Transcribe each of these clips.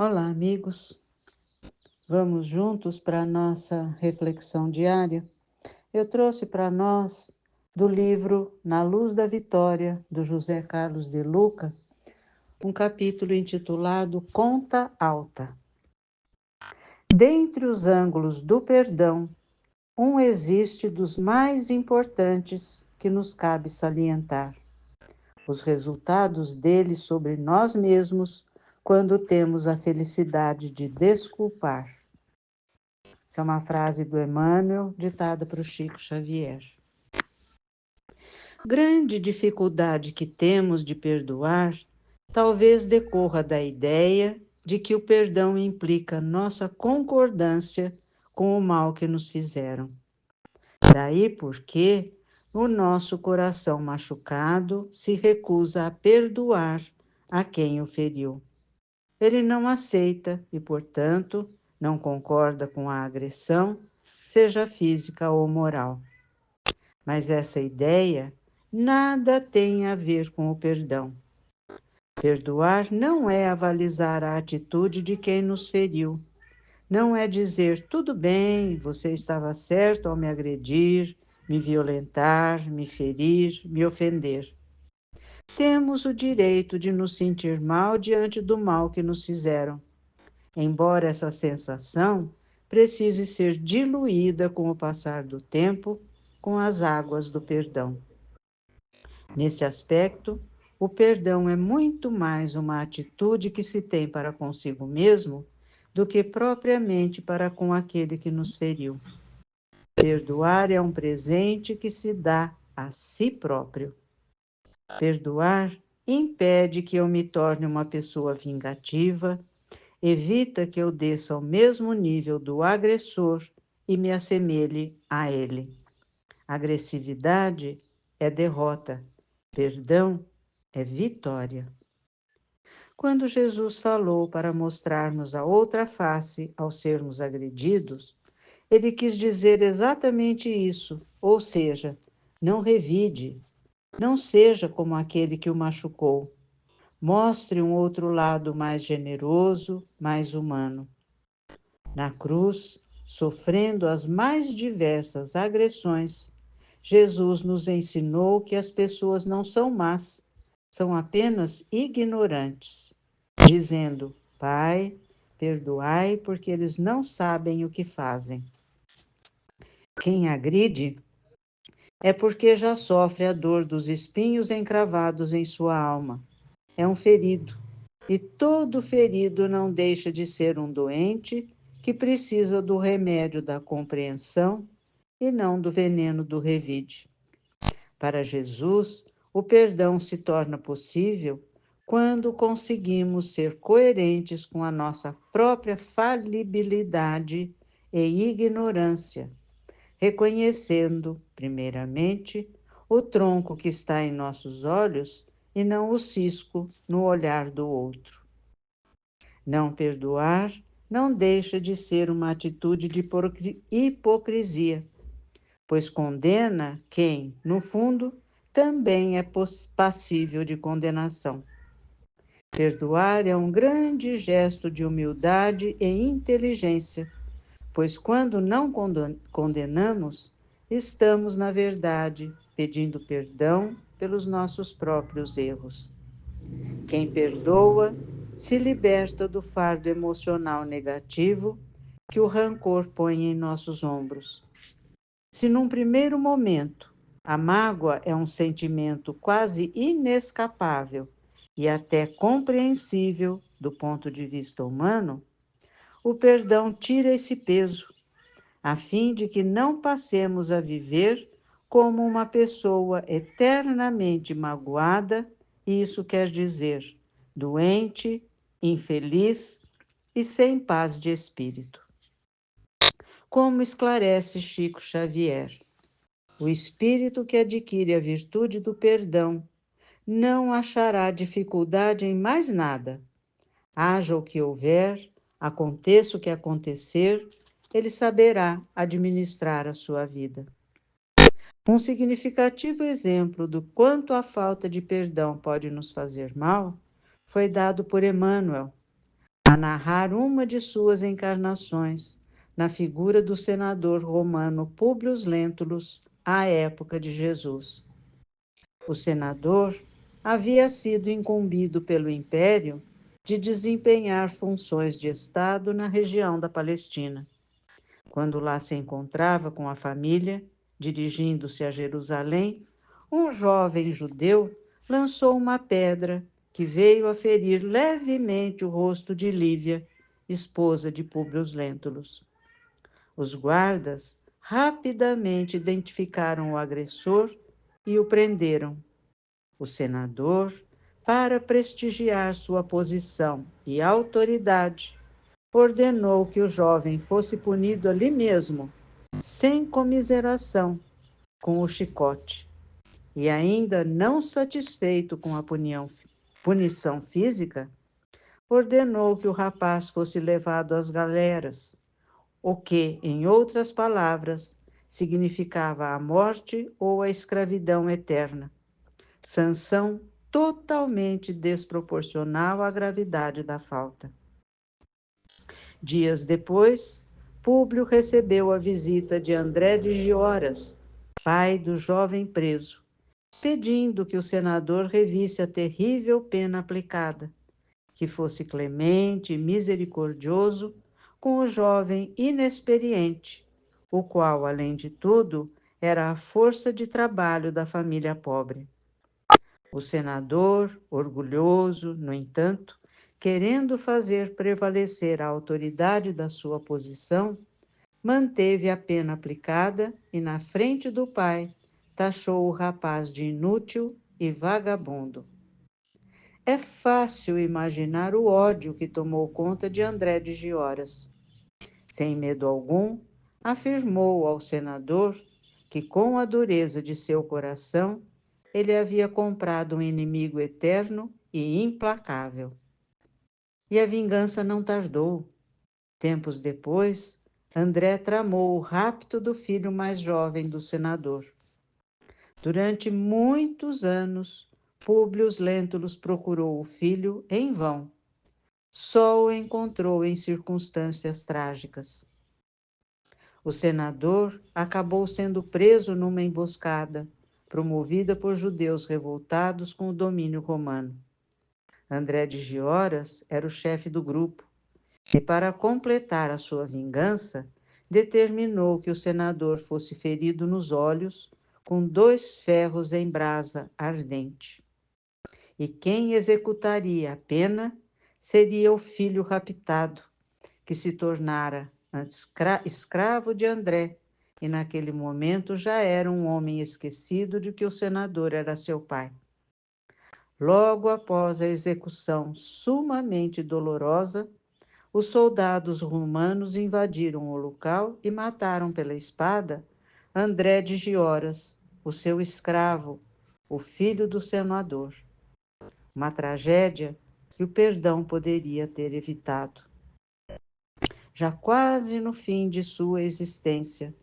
Olá, amigos. Vamos juntos para a nossa reflexão diária? Eu trouxe para nós do livro Na Luz da Vitória, do José Carlos de Luca, um capítulo intitulado Conta Alta. Dentre os ângulos do perdão, um existe dos mais importantes que nos cabe salientar: os resultados dele sobre nós mesmos quando temos a felicidade de desculpar. Essa é uma frase do Emmanuel, ditada para o Chico Xavier. Grande dificuldade que temos de perdoar talvez decorra da ideia de que o perdão implica nossa concordância com o mal que nos fizeram. Daí porque o nosso coração machucado se recusa a perdoar a quem o feriu. Ele não aceita e, portanto, não concorda com a agressão, seja física ou moral. Mas essa ideia nada tem a ver com o perdão. Perdoar não é avalizar a atitude de quem nos feriu. Não é dizer, tudo bem, você estava certo ao me agredir, me violentar, me ferir, me ofender. Temos o direito de nos sentir mal diante do mal que nos fizeram, embora essa sensação precise ser diluída com o passar do tempo, com as águas do perdão. Nesse aspecto, o perdão é muito mais uma atitude que se tem para consigo mesmo do que propriamente para com aquele que nos feriu. Perdoar é um presente que se dá a si próprio. Perdoar impede que eu me torne uma pessoa vingativa, evita que eu desça ao mesmo nível do agressor e me assemelhe a ele. Agressividade é derrota, perdão é vitória. Quando Jesus falou para mostrarmos a outra face ao sermos agredidos, ele quis dizer exatamente isso, ou seja, não revide, não seja como aquele que o machucou. Mostre um outro lado mais generoso, mais humano. Na cruz, sofrendo as mais diversas agressões, Jesus nos ensinou que as pessoas não são más, são apenas ignorantes, dizendo: Pai, perdoai, porque eles não sabem o que fazem. Quem agride é porque já sofre a dor dos espinhos encravados em sua alma. É um ferido, e todo ferido não deixa de ser um doente que precisa do remédio da compreensão e não do veneno do revide. Para Jesus, o perdão se torna possível quando conseguimos ser coerentes com a nossa própria falibilidade e ignorância, reconhecendo, primeiramente, o tronco que está em nossos olhos e não o cisco no olhar do outro. Não perdoar não deixa de ser uma atitude de hipocrisia, pois condena quem, no fundo, também é passível de condenação. Perdoar é um grande gesto de humildade e inteligência, pois quando não condenamos, estamos, na verdade, pedindo perdão pelos nossos próprios erros. Quem perdoa se liberta do fardo emocional negativo que o rancor põe em nossos ombros. Se num primeiro momento a mágoa é um sentimento quase inescapável e até compreensível do ponto de vista humano, o perdão tira esse peso, a fim de que não passemos a viver como uma pessoa eternamente magoada, e isso quer dizer doente, infeliz e sem paz de espírito. Como esclarece Chico Xavier, o espírito que adquire a virtude do perdão não achará dificuldade em mais nada. Haja o que houver, aconteça o que acontecer, ele saberá administrar a sua vida. Um significativo exemplo do quanto a falta de perdão pode nos fazer mal foi dado por Emmanuel. a narrar uma de suas encarnações na figura do senador romano Públio Lentulus à época de Jesus. O senador havia sido incumbido pelo Império de desempenhar funções de Estado na região da Palestina. Quando lá se encontrava com a família, dirigindo-se a Jerusalém, um jovem judeu lançou uma pedra que veio a ferir levemente o rosto de Lívia, esposa de Públio Lentulus. Os guardas rapidamente identificaram o agressor e o prenderam. O senador, para prestigiar sua posição e autoridade, ordenou que o jovem fosse punido ali mesmo, sem comiseração, com o chicote. E ainda não satisfeito com a punição física, ordenou que o rapaz fosse levado às galeras, o que, em outras palavras, significava a morte ou a escravidão eterna, sanção totalmente desproporcional à gravidade da falta. Dias depois, Públio recebeu a visita de André de Gioras, pai do jovem preso, pedindo que o senador revisse a terrível pena aplicada, que fosse clemente e misericordioso com o jovem inexperiente, o qual, além de tudo, era a força de trabalho da família pobre. O senador, orgulhoso, no entanto, querendo fazer prevalecer a autoridade da sua posição, manteve a pena aplicada e, na frente do pai, taxou o rapaz de inútil e vagabundo. É fácil imaginar o ódio que tomou conta de André de Gioras. Sem medo algum, afirmou ao senador que, com a dureza de seu coração, ele havia comprado um inimigo eterno e implacável. E a vingança não tardou. Tempos depois, André tramou o rapto do filho mais jovem do senador. Durante muitos anos, Públio Lentulus procurou o filho em vão. Só o encontrou em circunstâncias trágicas. O senador acabou sendo preso numa emboscada, promovida por judeus revoltados com o domínio romano. André de Gioras era o chefe do grupo, e para completar a sua vingança, determinou que o senador fosse ferido nos olhos com 2 ferros em brasa ardente. E quem executaria a pena seria o filho raptado, que se tornara antes escravo de André, e naquele momento já era um homem esquecido de que o senador era seu pai. Logo após a execução sumamente dolorosa, os soldados romanos invadiram o local e mataram pela espada André de Gioras, o seu escravo, o filho do senador. Uma tragédia que o perdão poderia ter evitado. Já quase no fim de sua existência,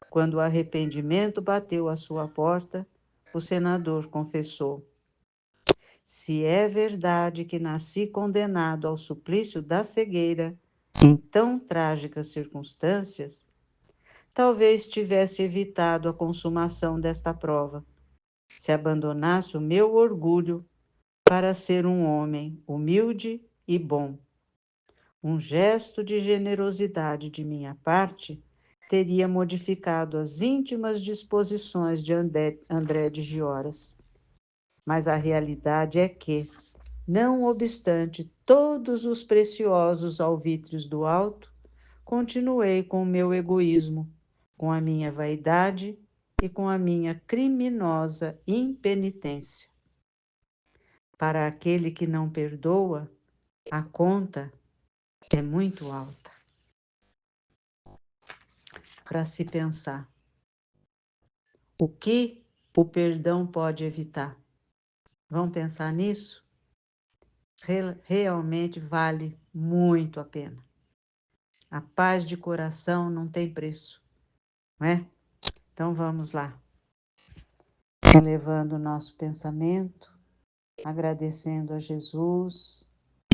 quando o arrependimento bateu à sua porta, o senador confessou: se é verdade que nasci condenado ao suplício da cegueira em tão trágicas circunstâncias, talvez tivesse evitado a consumação desta prova, se abandonasse o meu orgulho para ser um homem humilde e bom. Um gesto de generosidade de minha parte teria modificado as íntimas disposições de André de Gioras. Mas a realidade é que, não obstante todos os preciosos alvítrios do alto, continuei com o meu egoísmo, com a minha vaidade e com a minha criminosa impenitência. Para aquele que não perdoa, a conta é muito alta. Para se pensar, o que o perdão pode evitar? Vamos pensar nisso? Realmente vale muito a pena. A paz de coração não tem preço, não é? Então vamos lá. Elevando o nosso pensamento, agradecendo a Jesus,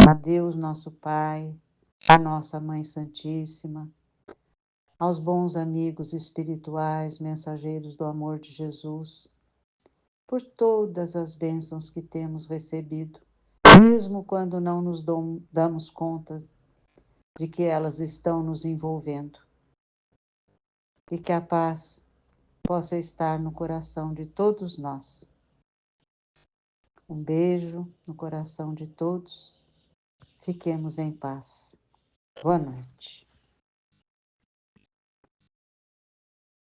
a Deus nosso Pai, à nossa Mãe Santíssima, aos bons amigos espirituais, mensageiros do amor de Jesus, por todas as bênçãos que temos recebido, mesmo quando não nos damos conta de que elas estão nos envolvendo. E que a paz possa estar no coração de todos nós. Um beijo no coração de todos. Fiquemos em paz. Boa noite.